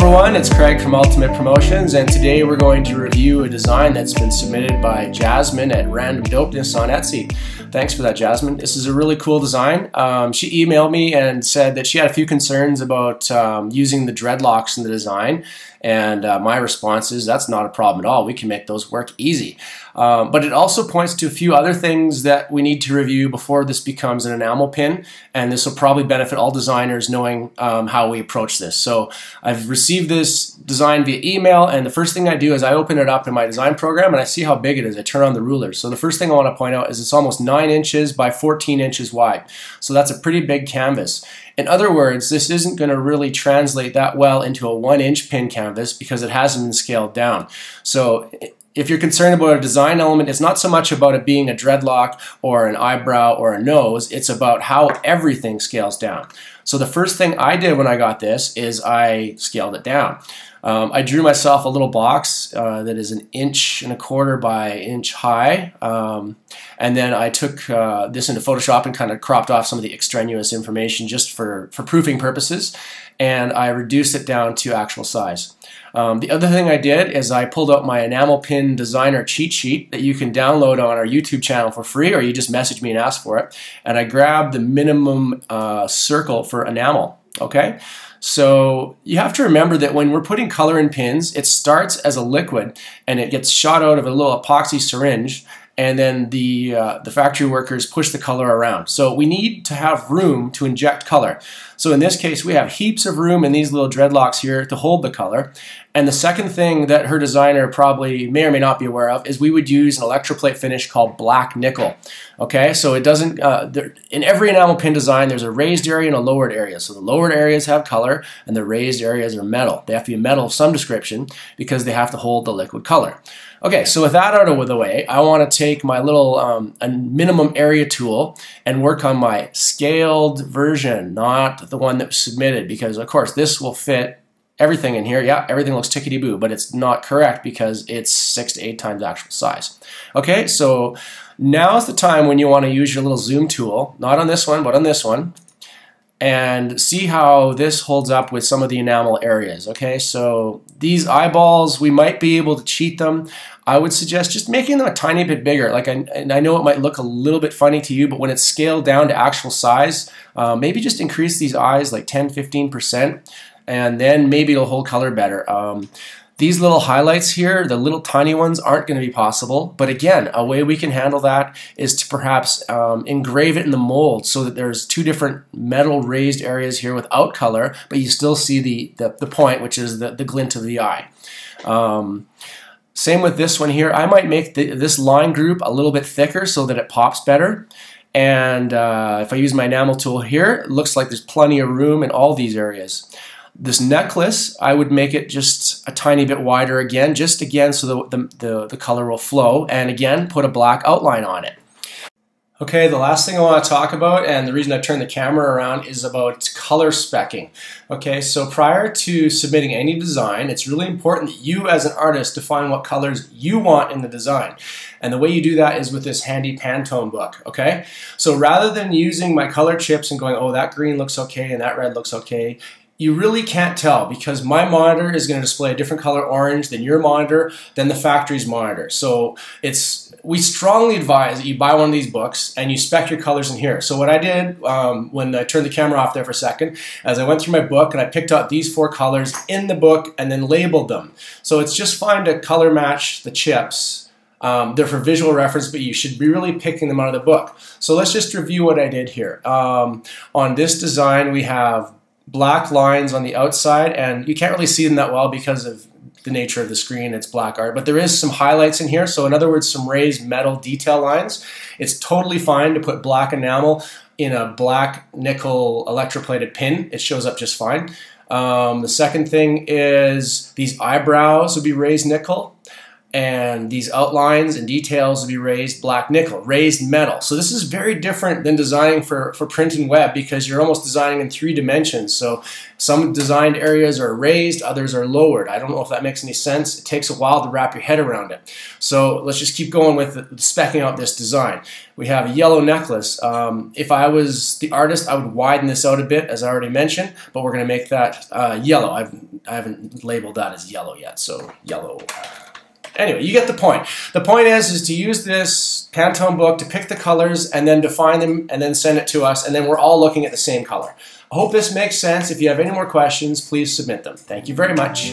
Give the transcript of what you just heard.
everyone, it's Craig from Ultimate Promotions, and today we're going to review a design that's been submitted by Jasmine at Randomdopeness on Etsy. Thanks for that, Jasmine. This is a really cool design. She emailed me and said that she had a few concerns about using the dreadlocks in the design, and my response is that's not a problem at all. We can make those work easy. But it also points to a few other things that we need to review before this becomes an enamel pin, and this will probably benefit all designers knowing how we approach this. So I've received this design via email, and the first thing I do is I open it up in my design program and I see how big it is. I turn on the ruler. So the first thing I want to point out is it's almost 9 inches by 14 inches wide. So that's a pretty big canvas. In other words, this isn't going to really translate that well into a 1-inch pin canvas because it hasn't been scaled down. So if you're concerned about a design element, it's not so much about it being a dreadlock or an eyebrow or a nose, it's about how everything scales down. So the first thing I did when I got this is I scaled it down. I drew myself a little box that is 1.25 inches by 1 inch high, and then I took this into Photoshop and kind of cropped off some of the extraneous information just for proofing purposes, and I reduced it down to actual size. The other thing I did is I pulled out my Enamel Pin Designer cheat sheet that you can download on our YouTube channel for free, or you just message me and ask for it, and I grabbed the minimum circle for enamel. Okay, so you have to remember that when we're putting color in pins, it starts as a liquid and it gets shot out of a little epoxy syringe, and then the factory workers push the color around. So we need to have room to inject color. So in this case, we have heaps of room in these little dreadlocks here to hold the color. And the second thing that her designer probably may or may not be aware of is we would use an electroplate finish called black nickel. Okay, so it doesn't, in every enamel pin design, there's a raised area and a lowered area. So the lowered areas have color and the raised areas are metal. They have to be metal of some description because they have to hold the liquid color. Okay, so with that out of the way, I want to take my little a minimum area tool and work on my scaled version, not the one that was submitted, because of course this will fit everything in here. Yeah, everything looks tickety-boo, but it's not correct because it's 6 to 8 times actual size. Okay, so now's the time when you want to use your little zoom tool, not on this one, but on this one, and see how this holds up with some of the enamel areas. Okay, so these eyeballs, we might be able to cheat them. I would suggest just making them a tiny bit bigger. Like I know it might look a little bit funny to you, but when it's scaled down to actual size, maybe just increase these eyes like 10–15%, and then maybe it'll hold color better. These little highlights here, the little tiny ones, aren't going to be possible. But again, a way we can handle that is to perhaps engrave it in the mold so that there's 2 different metal raised areas here without color, but you still see the point, which is the glint of the eye. Same with this one here. I might make this line group a little bit thicker so that it pops better. And if I use my enamel tool here, it looks like there's plenty of room in all these areas. This necklace, I would make it just a tiny bit wider again, so the color will flow, and again, put a black outline on it. Okay, the last thing I want to talk about, and the reason I turned the camera around, is about color specking. Okay, so prior to submitting any design, it's really important that you as an artist define what colors you want in the design. And the way you do that is with this handy Pantone book, okay? So rather than using my color chips and going, oh, that green looks okay and that red looks okay, you really can't tell because my monitor is going to display a different color orange than your monitor, than the factory's monitor. So we strongly advise that you buy one of these books and you spec your colors in here. So what I did when I turned the camera off there for a second, as I went through my book and I picked out these 4 colors in the book and then labeled them. So it's just fine to color match the chips. They're for visual reference, but you should be really picking them out of the book. So let's just review what I did here. On this design, we have black lines on the outside, and you can't really see them that well because of the nature of the screen. It's black art, but there is some highlights in here. So in other words, some raised metal detail lines. It's totally fine to put black enamel in a black nickel electroplated pin. It shows up just fine. The second thing is these eyebrows would be raised nickel. and these outlines and details will be raised black nickel, raised metal. So this is very different than designing for print and web, because you're almost designing in 3 dimensions. So some designed areas are raised, others are lowered. I don't know if that makes any sense. It takes a while to wrap your head around it. So let's just keep going with speccing out this design. We have a yellow necklace. If I was the artist, I would widen this out a bit, as I already mentioned, but we're going to make that yellow. I haven't labeled that as yellow yet, so yellow. Anyway, you get the point. The point is to use this Pantone book to pick the colors and then define them and then send it to us, and then we're all looking at the same color. I hope this makes sense. If you have any more questions, please submit them. Thank you very much.